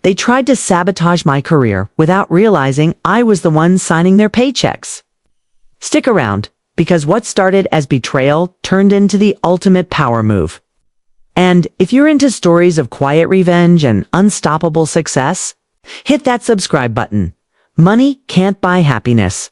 They tried to sabotage my career without realizing I was the one signing their paychecks. Stick around, because what started as betrayal turned into the ultimate power move. And if you're into stories of quiet revenge and unstoppable success, hit that subscribe button. Money can't buy happiness,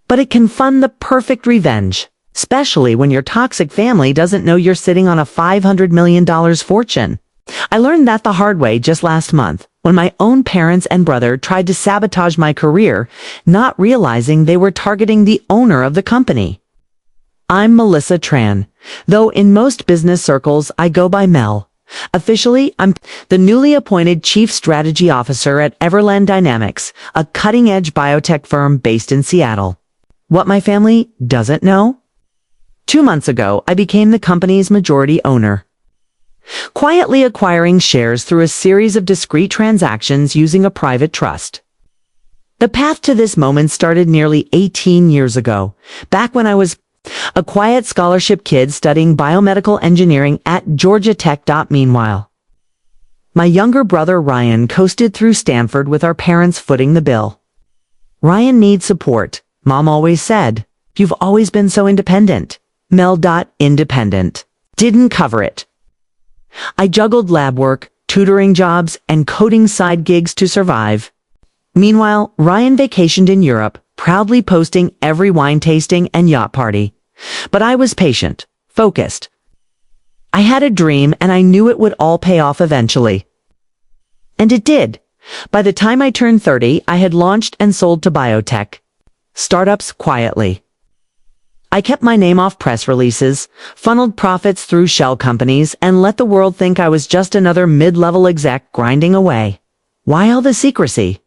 but it can fund the perfect revenge, especially when your toxic family doesn't know you're sitting on a $500 million fortune. I learned that the hard way just last month, when my own parents and brother tried to sabotage my career, not realizing they were targeting the owner of the company. I'm Melissa Tran, though in most business circles I go by Mel. Officially, I'm the newly appointed Chief Strategy Officer at Everland Dynamics, a cutting-edge biotech firm based in Seattle. What my family doesn't know? 2 months ago, I became the company's majority owner, quietly acquiring shares through a series of discrete transactions using a private trust. The path to this moment started nearly 18 years ago, back when I was a quiet scholarship kid studying biomedical engineering at Georgia Tech. Meanwhile, my younger brother Ryan coasted through Stanford with our parents footing the bill. Ryan needs support, Mom always said. You've always been so independent. Independent. Didn't cover it. I juggled lab work, tutoring jobs, and coding side gigs to survive. Meanwhile, Ryan vacationed in Europe, proudly posting every wine tasting and yacht party. But I was patient, focused. I had a dream and I knew it would all pay off eventually. And it did. By the time I turned 30, I had launched and sold to biotech startups quietly. I kept my name off press releases, funneled profits through shell companies, and let the world think I was just another mid-level exec grinding away. Why all the secrecy?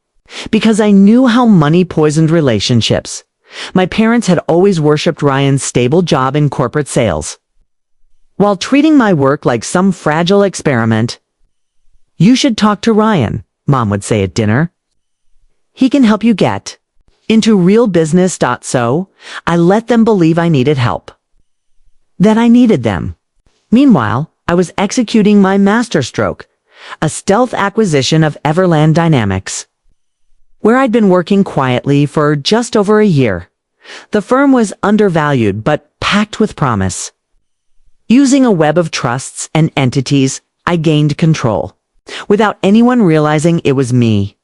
Because I knew how money poisoned relationships. My parents had always worshipped Ryan's stable job in corporate sales, while treating my work like some fragile experiment. You should talk to Ryan, Mom would say at dinner. He can help you get into real business. So I let them believe I needed help, that I needed them. Meanwhile, I was executing my masterstroke, a stealth acquisition of Everland Dynamics, where I'd been working quietly for just over a year. The firm was undervalued but packed with promise. Using a web of trusts and entities, I gained control, without anyone realizing it was me.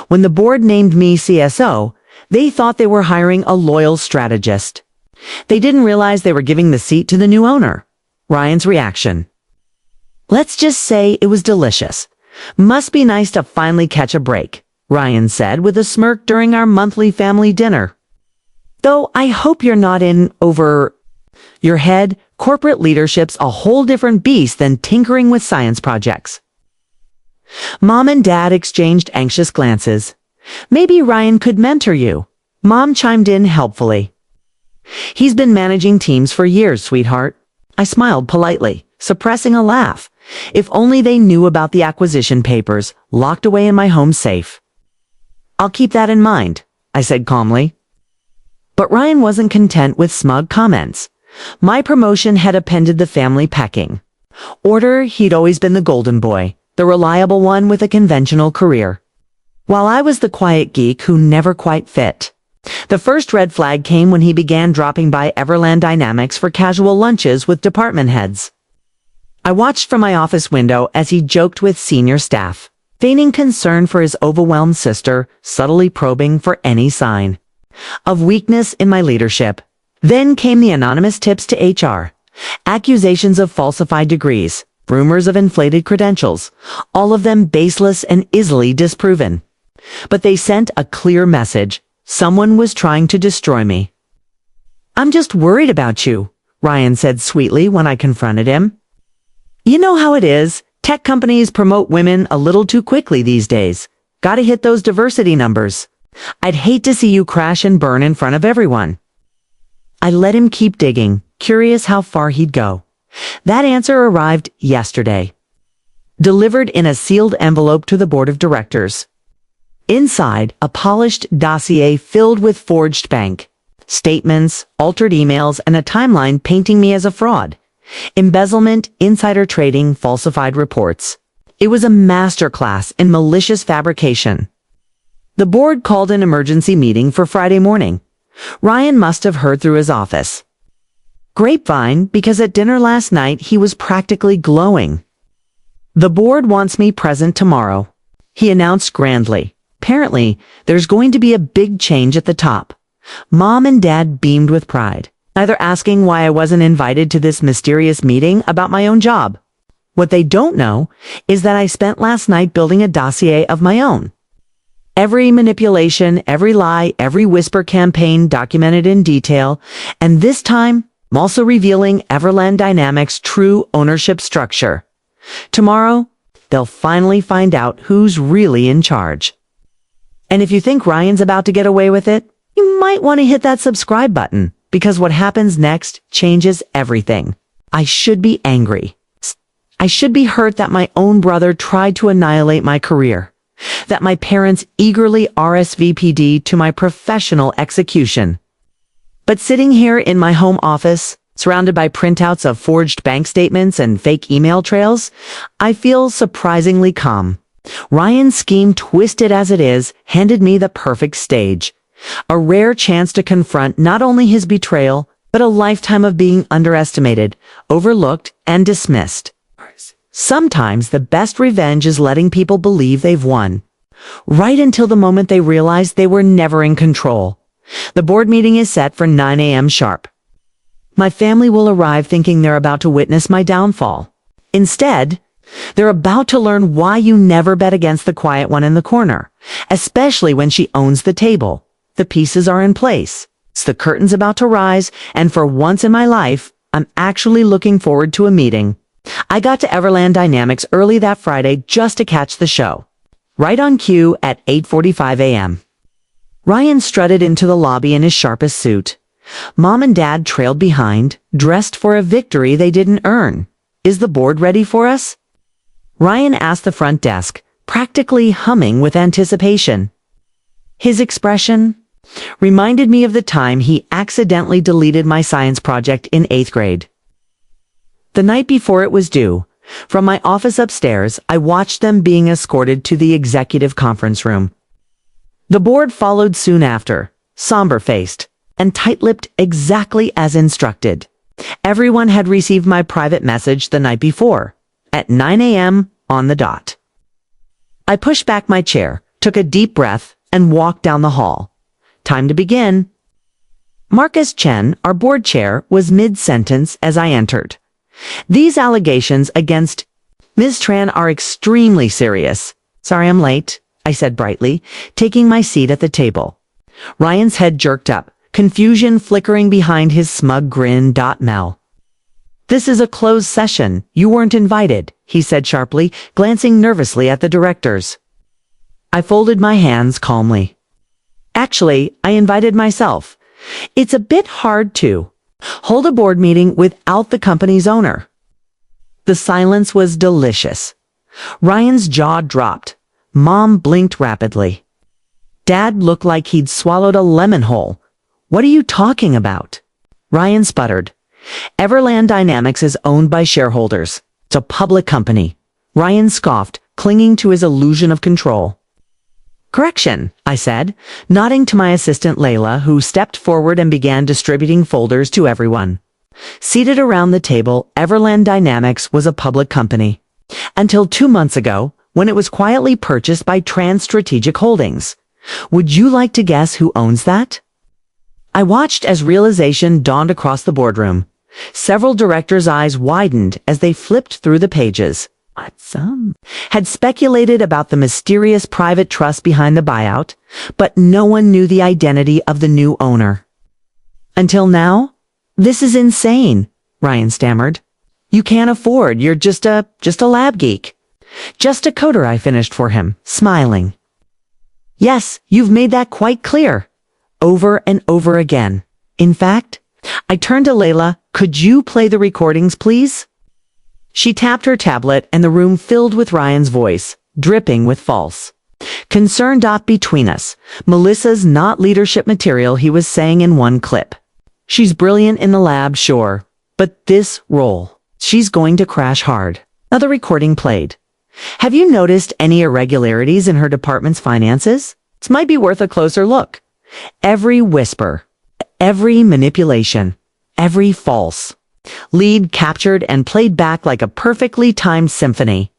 When the board named me CSO, they thought they were hiring a loyal strategist. They didn't realize they were giving the seat to the new owner. Ryan's reaction: let's just say it was delicious. Must be nice to finally catch a break, Ryan said with a smirk during our monthly family dinner. Though I hope you're not in over your head. Corporate leadership's a whole different beast than tinkering with science projects. Mom and Dad exchanged anxious glances. Maybe Ryan could mentor you, Mom chimed in helpfully. He's been managing teams for years, sweetheart. I smiled politely, suppressing a laugh. If only they knew about the acquisition papers locked away in my home safe. I'll keep that in mind, I said calmly. But Ryan wasn't content with smug comments. My promotion had appended the family pecking order. He'd always been the golden boy, the reliable one with a conventional career, while I was the quiet geek who never quite fit. The first red flag came when he began dropping by Everland Dynamics for casual lunches with department heads. I watched from my office window as he joked with senior staff, feigning concern for his overwhelmed sister, subtly probing for any sign of weakness in my leadership. Then came the anonymous tips to HR, accusations of falsified degrees, rumors of inflated credentials, all of them baseless and easily disproven. But they sent a clear message. Someone was trying to destroy me. I'm just worried about you, Ryan said sweetly when I confronted him. You know how it is. Tech companies promote women a little too quickly these days. Gotta hit those diversity numbers. I'd hate to see you crash and burn in front of everyone. I let him keep digging, curious how far he'd go. That answer arrived yesterday, delivered in a sealed envelope to the board of directors. Inside, a polished dossier filled with forged bank statements, altered emails, and a timeline painting me as a fraud. Embezzlement, insider trading, falsified reports. It was a masterclass in malicious fabrication. The board called an emergency meeting for Friday morning. Ryan must have heard through his office. Grapevine, because at dinner last night he was practically glowing. "The board wants me present tomorrow," he announced grandly. Apparently, there's going to be a big change at the top. Mom and Dad beamed with pride, neither asking why I wasn't invited to this mysterious meeting about my own job. What they don't know is that I spent last night building a dossier of my own. Every manipulation, every lie, every whisper campaign documented in detail, and this time, I'm also revealing Everland Dynamics' true ownership structure. Tomorrow, they'll finally find out who's really in charge. And if you think Ryan's about to get away with it, you might want to hit that subscribe button, because what happens next changes everything. I should be angry. I should be hurt that my own brother tried to annihilate my career, that my parents eagerly RSVP'd to my professional execution. But sitting here in my home office, surrounded by printouts of forged bank statements and fake email trails, I feel surprisingly calm. Ryan's scheme, twisted as it is, handed me the perfect stage. A rare chance to confront not only his betrayal, but a lifetime of being underestimated, overlooked, and dismissed. Sometimes the best revenge is letting people believe they've won, right until the moment they realize they were never in control. The board meeting is set for 9 a.m. sharp. My family will arrive thinking they're about to witness my downfall. Instead, they're about to learn why you never bet against the quiet one in the corner, especially when she owns the table. The pieces are in place. It's the curtain's about to rise, and for once in my life, I'm actually looking forward to a meeting. I got to Everland Dynamics early that Friday just to catch the show. Right on cue at 8:45 a.m. Ryan strutted into the lobby in his sharpest suit. Mom and Dad trailed behind, dressed for a victory they didn't earn. "Is the board ready for us?" Ryan asked the front desk, practically humming with anticipation. His expression reminded me of the time he accidentally deleted my science project in 8th grade. The night before it was due, from my office upstairs, I watched them being escorted to the executive conference room. The board followed soon after, somber-faced and tight-lipped exactly as instructed. Everyone had received my private message the night before, at 9 a.m. on the dot. I pushed back my chair, took a deep breath, and walked down the hall. Time to begin. Marcus Chen, our board chair, was mid-sentence as I entered. "These allegations against Ms. Tran are extremely serious. Sorry I'm late," I said brightly, taking my seat at the table. Ryan's head jerked up, confusion flickering behind his smug grin. "Mel. This is a closed session. You weren't invited," he said sharply, glancing nervously at the directors. I folded my hands calmly. "Actually, I invited myself. It's a bit hard to hold a board meeting without the company's owner." The silence was delicious. Ryan's jaw dropped. Mom blinked rapidly. Dad looked like he'd swallowed a lemon whole. "What are you talking about?" Ryan sputtered. "Everland Dynamics is owned by shareholders. It's a public company." Ryan scoffed, clinging to his illusion of control. "Correction," I said, nodding to my assistant Layla, who stepped forward and began distributing folders to everyone. Seated around the table, Everland Dynamics was a public company. Until 2 months ago, when it was quietly purchased by Trans Strategic Holdings. Would you like to guess who owns that? I watched as realization dawned across the boardroom. Several directors' eyes widened as they flipped through the pages. Some had speculated about the mysterious private trust behind the buyout, but no one knew the identity of the new owner. Until now? "This is insane," Ryan stammered. "You can't afford, you're just a lab geek." "Just a coder," I finished for him, smiling. "Yes, you've made that quite clear." Over and over again. In fact, I turned to Layla. "Could you play the recordings, please?" She tapped her tablet and the room filled with Ryan's voice, dripping with false concern. "Between us, Melissa's not leadership material," he was saying in one clip. "She's brilliant in the lab, sure, but this role, she's going to crash hard." Now the recording played. Have you noticed any irregularities in her department's finances? This might be worth a closer look. Every whisper, every manipulation, every false lead captured and played back like a perfectly timed symphony.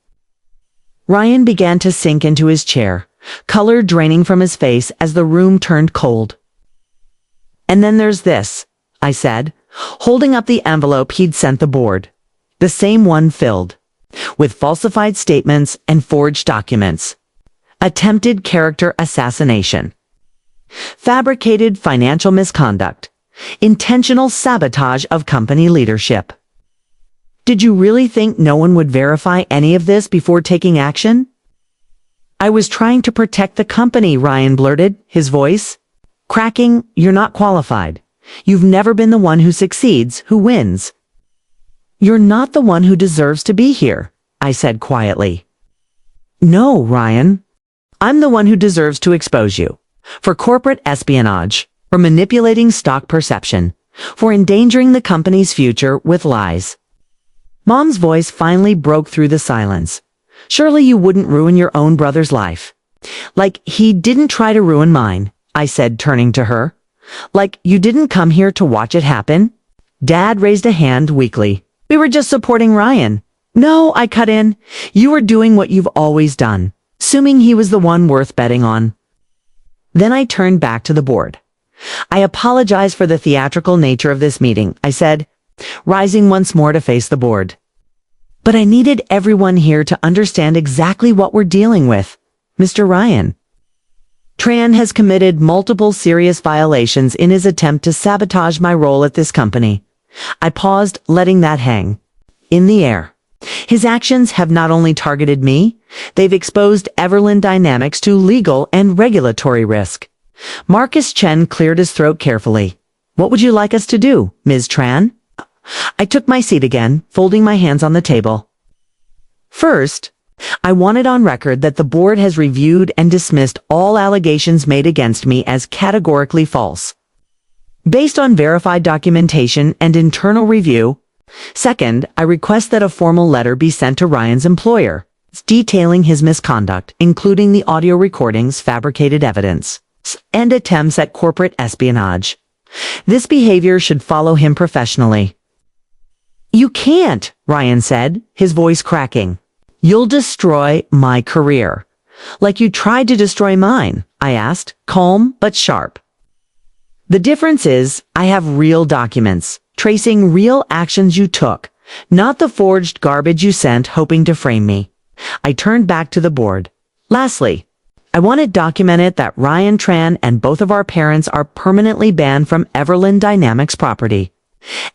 Ryan began to sink into his chair, color draining from his face as the room turned cold. "And then there's this," I said, holding up the envelope he'd sent the board. The same one filled with falsified statements and forged documents. Attempted character assassination. Fabricated financial misconduct. Intentional sabotage of company leadership. Did you really think no one would verify any of this before taking action? "I was trying to protect the company," Ryan blurted, his voice cracking. "You're not qualified. You've never been the one who succeeds, who wins. You're not the one who deserves to be here," I said quietly. "No, Ryan. I'm the one who deserves to expose you. For corporate espionage, for manipulating stock perception, for endangering the company's future with lies." Mom's voice finally broke through the silence. "Surely you wouldn't ruin your own brother's life. Like he didn't try to ruin mine," I said, turning to her. "Like you didn't come here to watch it happen?" Dad raised a hand weakly. "We were just supporting Ryan." "No," I cut in. "You were doing what you've always done, assuming he was the one worth betting on." Then I turned back to the board. "I apologize for the theatrical nature of this meeting," I said, rising once more to face the board. "But I needed everyone here to understand exactly what we're dealing with. Mr. Ryan Tran has committed multiple serious violations in his attempt to sabotage my role at this company." I paused, letting that hang in the air. "His actions have not only targeted me, they've exposed Everland Dynamics to legal and regulatory risk." Marcus Chen cleared his throat carefully. "What would you like us to do, Ms. Tran?" I took my seat again, folding my hands on the table. "First, I want it on record that the board has reviewed and dismissed all allegations made against me as categorically false, based on verified documentation and internal review. Second, I request that a formal letter be sent to Ryan's employer, detailing his misconduct, including the audio recordings, fabricated evidence, and attempts at corporate espionage. This behavior should follow him professionally." "You can't," Ryan said, his voice cracking. "You'll destroy my career. Like you tried to destroy mine," I asked, calm but sharp. "The difference is, I have real documents, tracing real actions you took, not the forged garbage you sent hoping to frame me." I turned back to the board. "Lastly, I want it documented that Ryan Tran and both of our parents are permanently banned from Everland Dynamics property.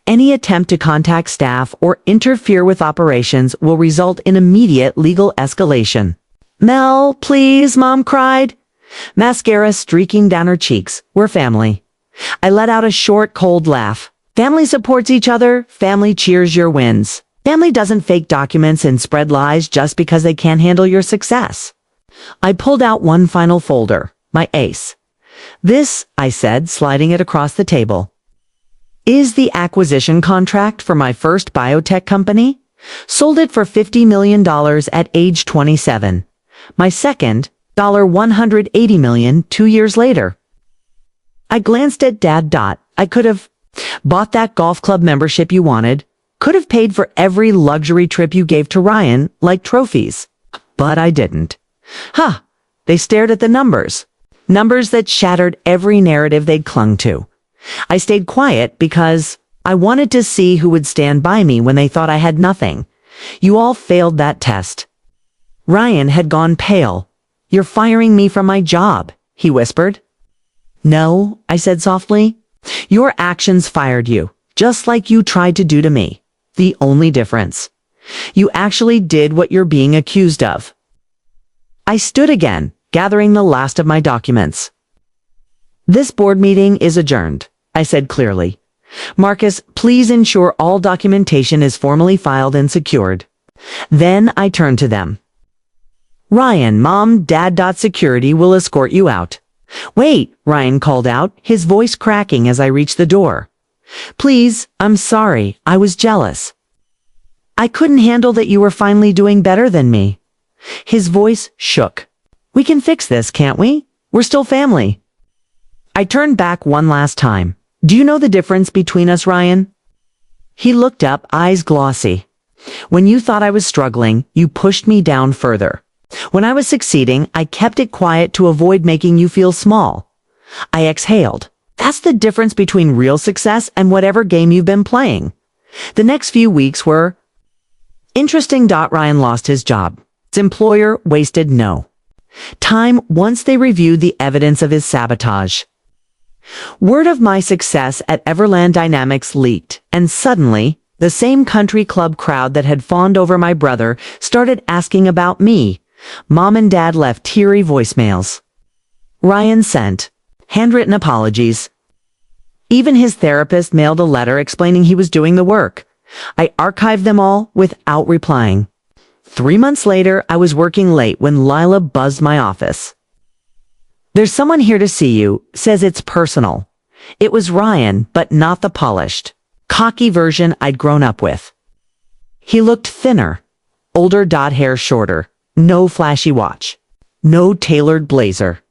Any attempt to contact staff or interfere with operations will result in immediate legal escalation." "Mel, please," Mom cried, mascara streaking down her cheeks. "We're family." I let out a short, cold laugh. "Family supports each other. Family cheers your wins. Family doesn't fake documents and spread lies just because they can't handle your success." I pulled out one final folder, my ace. "This," I said, sliding it across the table, "is the acquisition contract for my first biotech company. Sold it for $50 million at age 27. My second, $180 million 2 years later." I glanced at Dad. "I could have bought that golf club membership you wanted, could have paid for every luxury trip you gave to Ryan, like trophies. But I didn't." "Huh." They stared at the numbers. Numbers that shattered every narrative they'd clung to. I stayed quiet because I wanted to see who would stand by me when they thought I had nothing. "You all failed that test." Ryan had gone pale. "You're firing me from my job," he whispered. "No," I said softly. "Your actions fired you, just like you tried to do to me. The only difference, you actually did what you're being accused of." I stood again, gathering the last of my documents. "This board meeting is adjourned," I said clearly. "Marcus, please ensure all documentation is formally filed and secured." Then I turned to them. "Ryan, Mom, Dad. Security will escort you out." "Wait," Ryan called out, his voice cracking as I reached the door. "Please, I'm sorry, I was jealous. I couldn't handle that you were finally doing better than me." His voice shook. "We can fix this, can't we? We're still family." I turned back one last time. "Do you know the difference between us, Ryan?" He looked up, eyes glossy. "When you thought I was struggling, you pushed me down further. When I was succeeding, I kept it quiet to avoid making you feel small." I exhaled. "That's the difference between real success and whatever game you've been playing." The next few weeks were interesting. Ryan lost his job. His employer wasted no time once they reviewed the evidence of his sabotage. Word of my success at Everland Dynamics leaked, and suddenly, the same country club crowd that had fawned over my brother started asking about me. Mom and Dad left teary voicemails. Ryan sent handwritten apologies. Even his therapist mailed a letter explaining he was doing the work. I archived them all without replying. 3 months later, I was working late when Lila buzzed my office. "There's someone here to see you, says it's personal." It was Ryan, but not the polished, cocky version I'd grown up with. He looked thinner, older. Hair shorter, no flashy watch, no tailored blazer,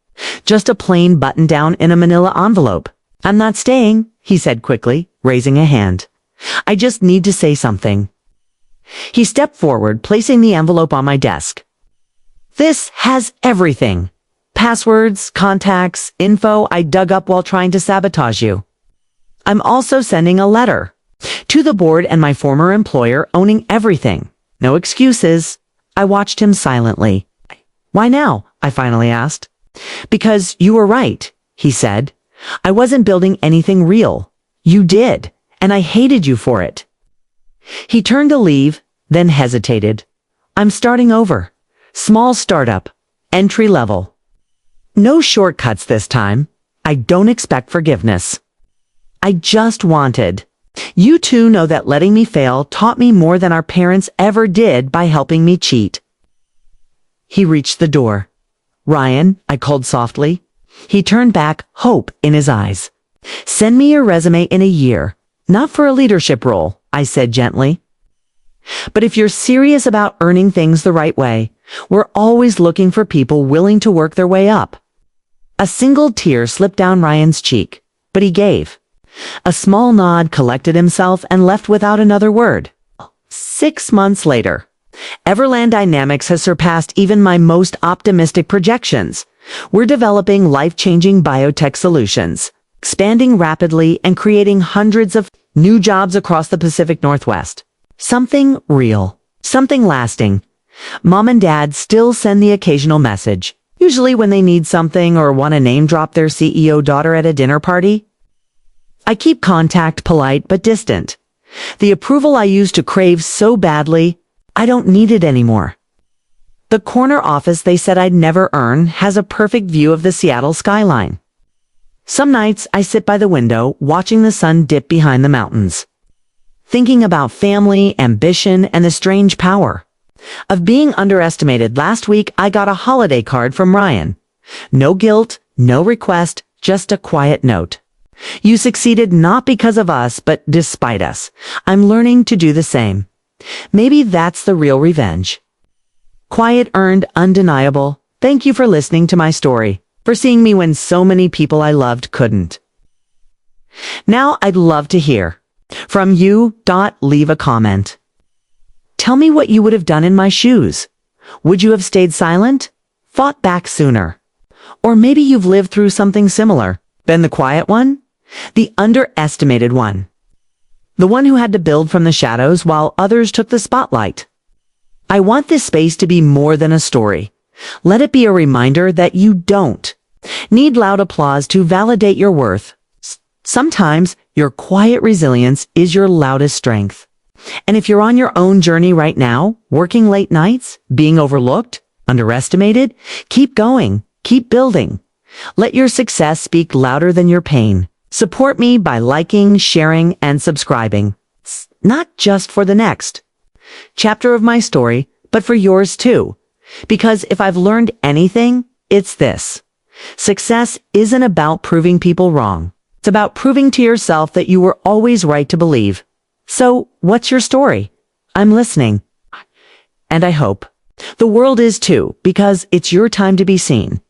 just a plain button-down in a manila envelope. "I'm not staying," he said quickly, raising a hand. "I just need to say something." He stepped forward, placing the envelope on my desk. "This has everything. Passwords, contacts, info I dug up while trying to sabotage you. I'm also sending a letter to the board and my former employer owning everything. No excuses." I watched him silently. "Why now?" I finally asked. "Because you were right," he said. "I wasn't building anything real. You did, and I hated you for it." He turned to leave, then hesitated. "I'm starting over. Small startup. Entry level. No shortcuts this time. I don't expect forgiveness. I just wanted you to know that letting me fail taught me more than our parents ever did by helping me cheat." He reached the door. "Ryan," I called softly. He turned back, hope in his eyes. "Send me your resume in a year. Not for a leadership role," I said gently. "But if you're serious about earning things the right way, we're always looking for people willing to work their way up." A single tear slipped down Ryan's cheek, but he gave a small nod, collected himself, and left without another word. 6 months later, Everland Dynamics has surpassed even my most optimistic projections. We're developing life-changing biotech solutions, expanding rapidly and creating hundreds of new jobs across the Pacific Northwest. Something real, something lasting. Mom and Dad still send the occasional message, usually when they need something or want to name drop their CEO daughter at a dinner party. I keep contact polite but distant. The approval I used to crave so badly, I don't need it anymore. The corner office they said I'd never earn has a perfect view of the Seattle skyline. Some nights I sit by the window watching the sun dip behind the mountains, thinking about family, ambition, and the strange power of being underestimated. Last week I got a holiday card from Ryan. No guilt, no request, just a quiet note. "You succeeded not because of us, but despite us. I'm learning to do the same." Maybe that's the real revenge. Quiet, earned, undeniable. Thank you for listening to my story, for seeing me when so many people I loved couldn't. Now I'd love to hear from you. Leave a comment. Tell me what you would have done in my shoes. Would you have stayed silent? Fought back sooner? Or maybe you've lived through something similar, been the quiet one? The underestimated one. The one who had to build from the shadows while others took the spotlight. I want this space to be more than a story. Let it be a reminder that you don't need loud applause to validate your worth. Sometimes your quiet resilience is your loudest strength. And if you're on your own journey right now, working late nights, being overlooked, underestimated, keep going, keep building. Let your success speak louder than your pain. Support me by liking, sharing, and subscribing. Not just for the next chapter of my story, but for yours too. Because if I've learned anything, it's this. Success isn't about proving people wrong. It's about proving to yourself that you were always right to believe. So, what's your story? I'm listening. And I hope The world is too, because it's your time to be seen.